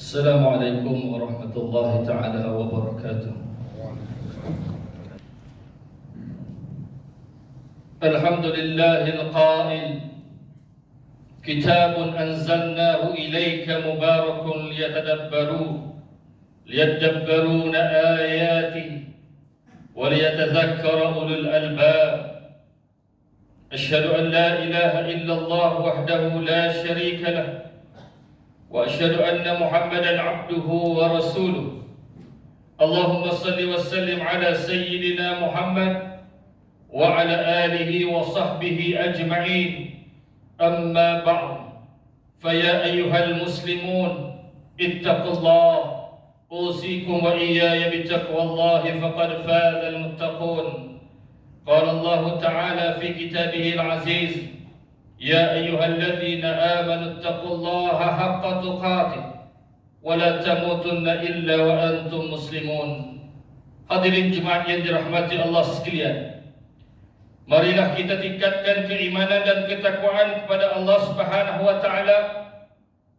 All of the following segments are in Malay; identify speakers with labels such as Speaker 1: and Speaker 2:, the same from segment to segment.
Speaker 1: السلام عليكم ورحمة الله تعالى وبركاته. الحمد لله القائل: كتاب أنزلناه إليك مبارك ليدبرون آياته وليتذكر أولو الألباب. أشهد أن لا إله إلا الله وحده لا شريك له، وأشهد أن محمدًا عبده ورسوله. اللهم صل وسلم على سيدنا محمد وعلى آله وصحبه أجمعين. أما بعد، فيا أيها المسلمون اتقوا الله، أوصيكم وإياي بتقوى الله فقد فاز المتقون. قال الله تعالى في كتابه العزيز: يا أيها الذين آمنوا اتقوا الله حق تقاته ولا تموتن إلا وأنتم مسلمون. Hadirin jemaat yang dirahmati Allah sekalian, marilah kita tingkatkan keimanan dan ketakwaan kepada Allah Subhanahu wa taala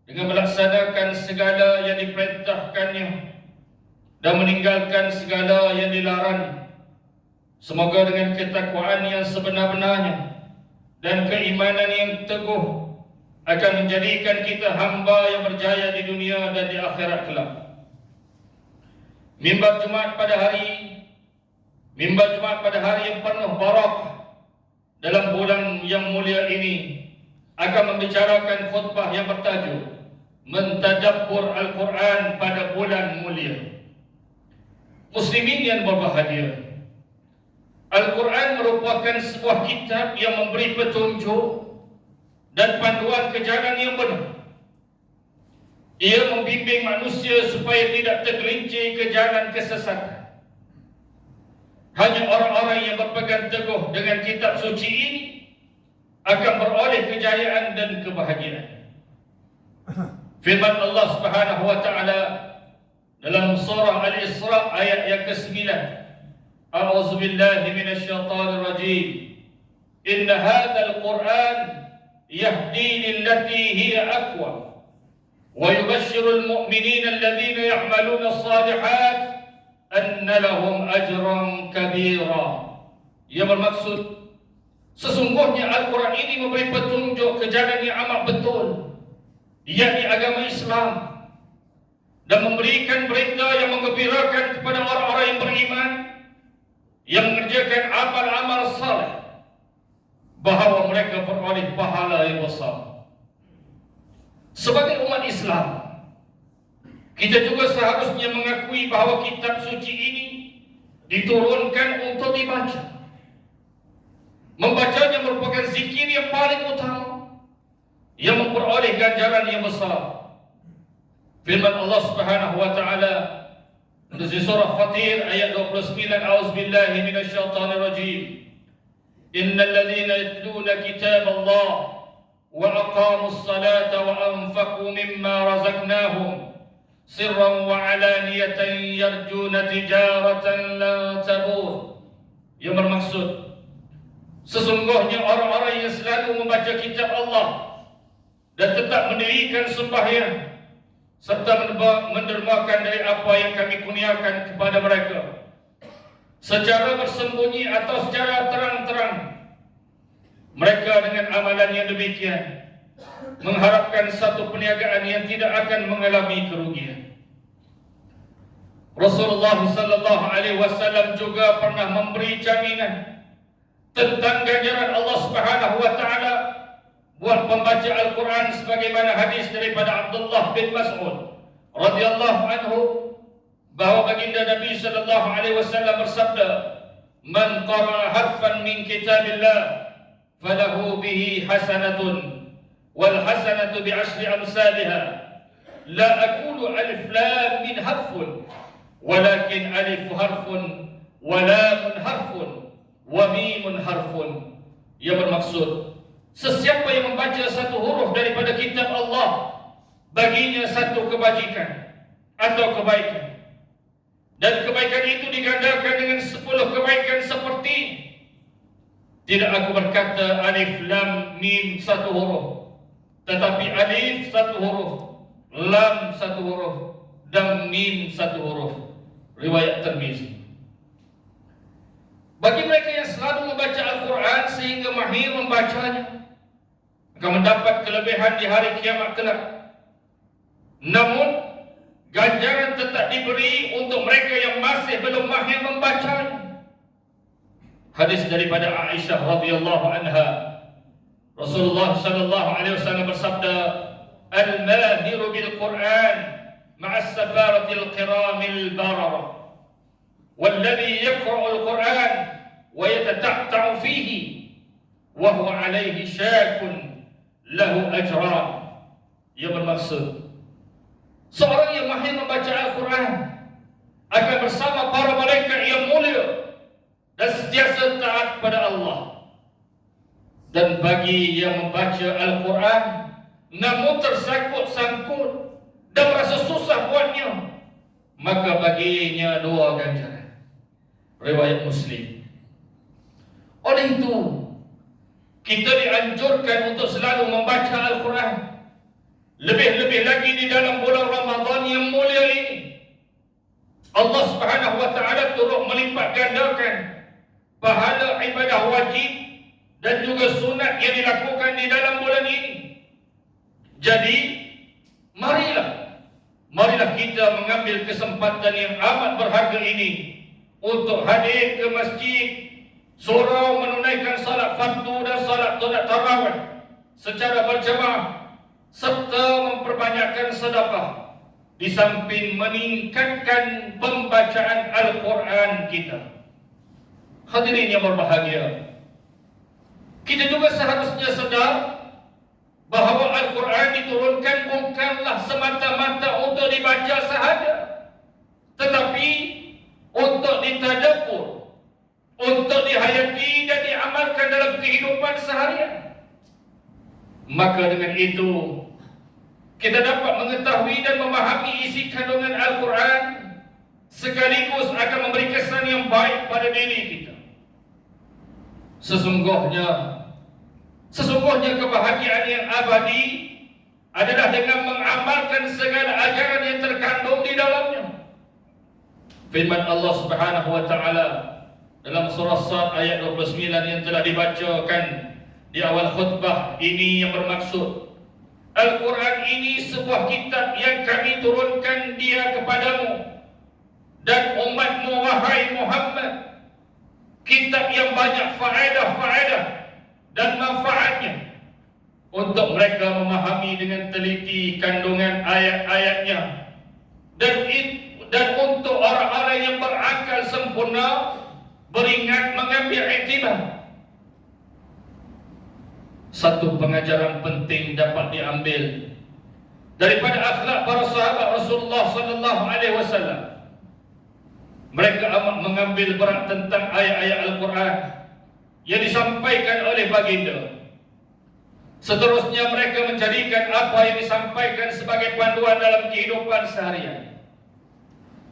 Speaker 1: dengan melaksanakan segala yang diperintahkannya dan meninggalkan segala yang dilarang. Semoga dengan ketakwaan yang sebenar-benarnya dan keimanan yang teguh akan menjadikan kita hamba yang berjaya di dunia dan di akhirat kelak. Mimbar Jumaat pada hari yang penuh barakah dalam bulan yang mulia ini akan membicarakan khutbah yang bertajuk Mentadabbur Al-Quran pada bulan mulia. Muslimin yang berbahagia, Al-Quran merupakan sebuah kitab yang memberi petunjuk dan panduan ke jalan yang benar. Ia membimbing manusia supaya tidak tergelincir ke jalan kesesatan. Hanya orang-orang yang berpegang teguh dengan kitab suci ini akan beroleh kejayaan dan kebahagiaan. Firman Allah Subhanahu wa taala dalam surah Al-Isra ayat yang ke-9: أعوذ بالله من الشيطان الرجيم إن هذا القرآن يهدي للتي هي أقوى ويبشر المؤمنين الذين يعملون الصالحات أن لهم أجرا كبيرا. Ia bermaksud, sesungguhnya Al-Quran ini memberi petunjuk ke jalan yang amat betul, yakni agama Islam, dan memberikan berita yang menggembirakan kepada orang-orang yang beriman yang mengerjakan amal-amal saleh, bahawa mereka beroleh pahala yang besar. Sebagai umat Islam, kita juga seharusnya mengakui bahawa kitab suci ini diturunkan untuk dibaca. Membacanya merupakan zikir yang paling utama yang memperoleh ganjaran yang besar. Firman Allah Subhanahu wa taala di surah Fatir ayat 29: A'udzubillahi minasyaitonir rajim. Innal ladzina yatluna kitaballah wa aqamus salata wa anfaqu mimma razaqnahum sirran wa alaniyatan yarjuna tijaratan lan tabur. Yang bermaksud, sesungguhnya orang-orang yang selalu membaca kitab Allah dan tetap mendirikan sembahyang serta mendermakan dari apa yang kami kurniakan kepada mereka, secara bersembunyi atau secara terang-terang. Mereka dengan amalan yang demikian mengharapkan satu perniagaan yang tidak akan mengalami kerugian. Rasulullah sallallahu alaihi wasallam juga pernah memberi jaminan tentang ganjaran Allah Subhanahu wa taala buat pembaca Al-Quran, sebagaimana hadis daripada Abdullah bin Mas'ud radhiyallahu anhu, bahawa baginda Nabi sallallahu alaihi wasallam bersabda: "Man qara'a harfan min kitabillah falahu bihi hasanatun wal hasanatu bi 'ashri amsalha. La aqulu alif lam min harfun, walakin alif harfun wa lam harfun wa mim harfun." Ia bermaksud, sesiapa yang membaca satu huruf daripada kitab Allah, baginya satu kebajikan atau kebaikan, dan kebaikan itu digandakan dengan 10 kebaikan seperti, tidak aku berkata alif lam mim satu huruf, tetapi alif satu huruf, lam satu huruf dan mim satu huruf. Riwayat Tirmizi. Bagi mereka yang selalu membaca Al-Quran sehingga mahir membacanya, akan mendapat kelebihan di hari kiamat kelak. Namun, ganjaran tetap diberi untuk mereka yang masih belum mahir membacanya. Hadis daripada Aisyah radhiyallahu anha, Rasulullah sallallahu alaihi wasallam bersabda, "Al-mahiru bil Quran ma'as safaratil kiramil bararah." والذي يقرأ القرآن ويتتعتع فيه وهو عليه شاك له أجران. Ia bermaksud, seorang yang mahir membaca Al-Quran akan bersama para malaikat yang mulia dan sentiasa taat pada Allah. Dan bagi yang membaca Al-Quran namun tersangkut-sangkut dan merasa susah buatnya, maka baginya 2 ganjaran. Riwayat Muslim. Oleh itu, kita dianjurkan untuk selalu membaca Al-Quran. Lebih-lebih lagi di dalam bulan Ramadan yang mulia ini. Allah Subhanahu wa taala turut melipat gandakan pahala ibadah wajib dan juga sunat yang dilakukan di dalam bulan ini. Jadi, marilah kita mengambil kesempatan yang amat berharga ini untuk hadir ke masjid, surau menunaikan salat fardu dan salat sunat tarawih secara berjamaah, serta memperbanyakkan sedekah, di samping meningkatkan pembacaan Al-Quran kita. Hadirin yang berbahagia, kita juga seharusnya sedar bahawa Al-Quran diturunkan bukanlah semata-mata untuk dibaca sahaja, tetapi untuk ditadabbur, untuk dihayati dan diamalkan dalam kehidupan seharian. Maka dengan itu, kita dapat mengetahui dan memahami isi kandungan Al-Quran, sekaligus akan memberi kesan yang baik pada diri kita. Sesungguhnya kebahagiaan yang abadi adalah dengan mengamalkan segala ajaran yang terkandung di dalamnya. Firman Allah Subhanahu wa taala dalam surah Sad ayat 29 yang telah dibacakan di awal khutbah ini, yang bermaksud, Al-Quran ini sebuah kitab yang kami turunkan dia kepadamu dan umatmu wahai Muhammad, kitab yang banyak faedah dan manfaatnya untuk mereka memahami dengan teliti kandungan ayat-ayatnya, dan untuk orang-orang yang berakal sempurna beringat mengambil iktibar. Satu pengajaran penting dapat diambil daripada akhlak para sahabat Rasulullah sallallahu alaihi wasallam. Mereka amat mengambil berat tentang ayat-ayat Al-Quran yang disampaikan oleh baginda. Seterusnya mereka menjadikan apa yang disampaikan sebagai panduan dalam kehidupan seharian.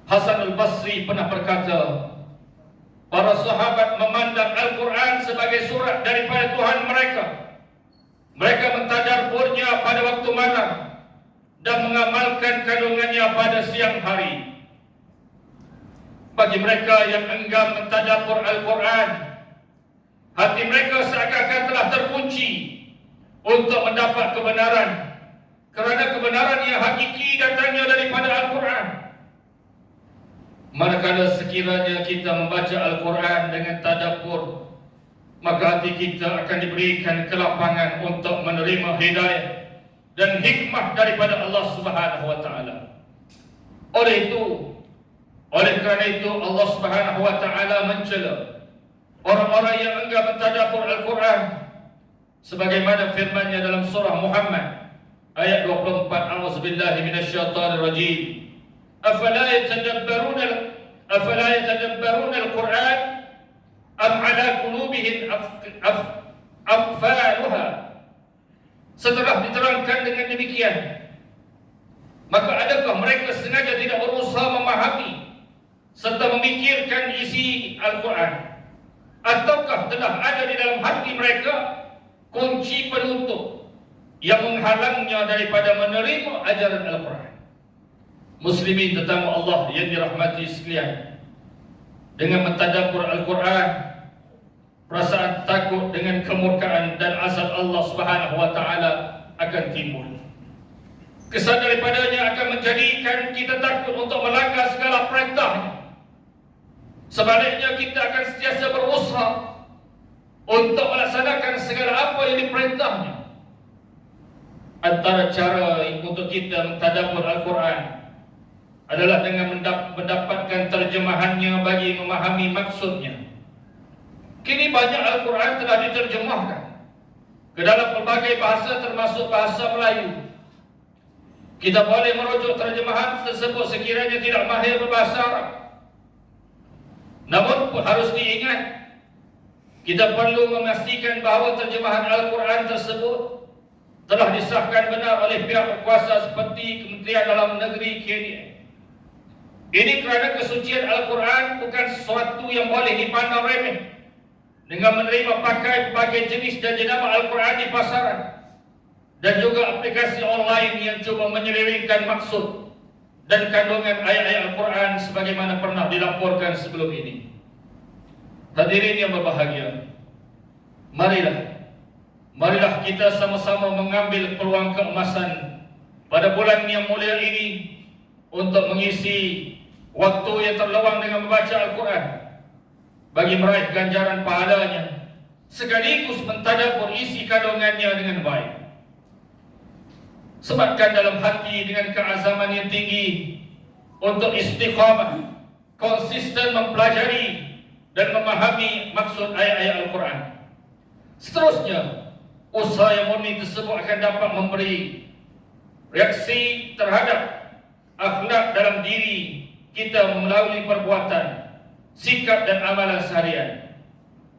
Speaker 1: Hasan al-Basri pernah berkata, para sahabat memandang Al-Quran sebagai surat daripada Tuhan mereka. Mereka mentadabburnya pada waktu malam dan mengamalkan kandungannya pada siang hari. Bagi mereka yang enggan mentadabbur Al-Quran, hati mereka seakan-akan telah terkunci untuk mendapat kebenaran, kerana kebenaran yang hakiki datangnya daripada Al-Quran. Manakala sekiranya kita membaca Al-Quran dengan tadabbur, maka hati kita akan diberikan kelapangan untuk menerima hidayah dan hikmah daripada Allah Subhanahu wa taala. Oleh kerana itu Allah Subhanahu wa taala mencela orang-orang yang enggan mentadabbur Al-Quran, sebagaimana firman-Nya dalam surah Muhammad ayat 24, A'udzubillahi minasyaitonir rajim. Afala yatadabbaruna al-Quran am ala qulubihim aqfaluha. Setelah diterangkan dengan demikian, maka adakah mereka sengaja tidak berusaha memahami serta memikirkan isi Al-Quran, ataukah telah ada di dalam hati mereka kunci penutup yang menghalangnya daripada menerima ajaran Al-Quran. Muslimin tetamu Allah yang dirahmati sekalian, dengan mentadabbur Al-Quran, perasaan takut dengan kemurkaan dan azab Allah Subhanahu wa taala akan timbul. Kesan daripadanya akan menjadikan kita takut untuk melanggar segala perintahnya. Sebaliknya kita akan sentiasa berusaha untuk melaksanakan segala apa yang diperintahnya. Antara cara untuk kita mentadabbur Al-Quran adalah dengan mendapatkan terjemahannya bagi memahami maksudnya. Kini banyak Al-Quran telah diterjemahkan ke dalam pelbagai bahasa termasuk bahasa Melayu. Kita boleh merujuk terjemahan tersebut sekiranya tidak mahir berbahasa Arab. Namun harus diingat, kita perlu memastikan bahawa terjemahan Al-Quran tersebut telah disahkan benar oleh pihak berkuasa seperti Kementerian Dalam Negeri KDN. Ini kerana kesucian Al-Quran bukan sesuatu yang boleh dipandang remeh dengan menerima pakai berbagai jenis dan jenama Al-Quran di pasaran dan juga aplikasi online yang cuba menyelewengkan maksud dan kandungan ayat-ayat Al-Quran sebagaimana pernah dilaporkan sebelum ini. Hadirin yang berbahagia, marilah kita sama-sama mengambil peluang keemasan pada bulan yang mulia ini untuk mengisi waktu yang terlewang dengan membaca Al-Quran bagi meraih ganjaran pahalanya, sekaligus mentadabbur isi kandungannya dengan baik. Sematkan dalam hati dengan keazaman yang tinggi untuk istiqamah, konsisten mempelajari dan memahami maksud ayat-ayat Al-Quran. Seterusnya, usaha yang murni tersebut akan dapat memberi reaksi terhadap akhlak dalam diri kita melalui perbuatan, sikap dan amalan seharian.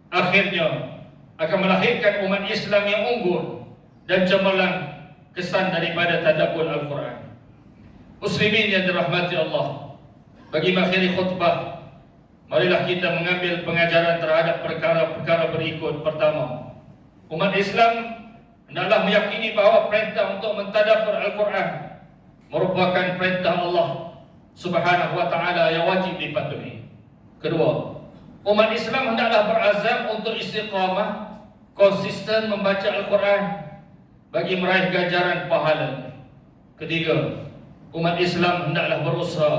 Speaker 1: Akhirnya akan melahirkan umat Islam yang unggul dan cemerlang kesan daripada tadabbur Al-Quran. Muslimin yang dirahmati Allah, bagi mengakhiri khutbah, marilah kita mengambil pengajaran terhadap perkara-perkara berikut. Pertama, umat Islam hendaklah meyakini bahawa perintah untuk mentadabbur Al-Quran merupakan perintah Allah Subhanahu wa taala yang wajib dipatuhi. Kedua, umat Islam hendaklah berazam untuk istiqamah, konsisten membaca Al-Quran bagi meraih ganjaran pahala. Ketiga, umat Islam hendaklah berusaha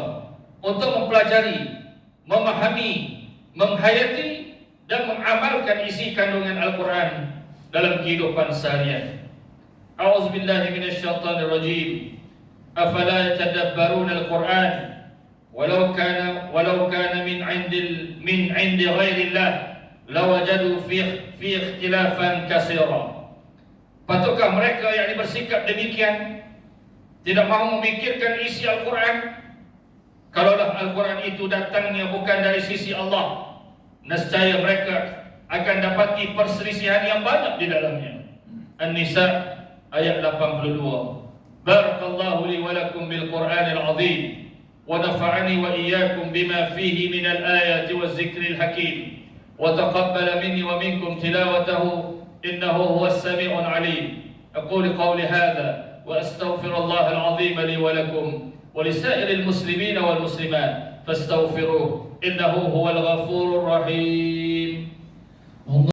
Speaker 1: untuk mempelajari, memahami, menghayati dan mengamalkan isi kandungan Al-Quran dalam kehidupan seharian. A'udzubillahi minasyaitonir rajim. Afala yatadabbaruna al-Quran walau kana min 'indi ghairillah lawajadu fi ikhtilafan katsira. Patutkah mereka yang bersikap demikian tidak mahu memikirkan isi Al-Quran? Kalaulah Al-Quran itu datangnya bukan dari sisi Allah, nescaya mereka akan dapati perselisihan yang banyak di dalamnya. An-Nisa ayat 82. Barakallahu li wa lakum bil Qur'anil azim wa nafa'ani wa iyyakum bima fihi min al-ayati waz zikril hakim wa taqabbala minni wa minkum tilawatahu innahu huwas sami'ul 'alim. Aqulu qawli hadha wa astaghfirullahal azim li wa lakum ولسائر المسلمين والمسلمات فاستغفروه إنه هو الغفور الرحيم.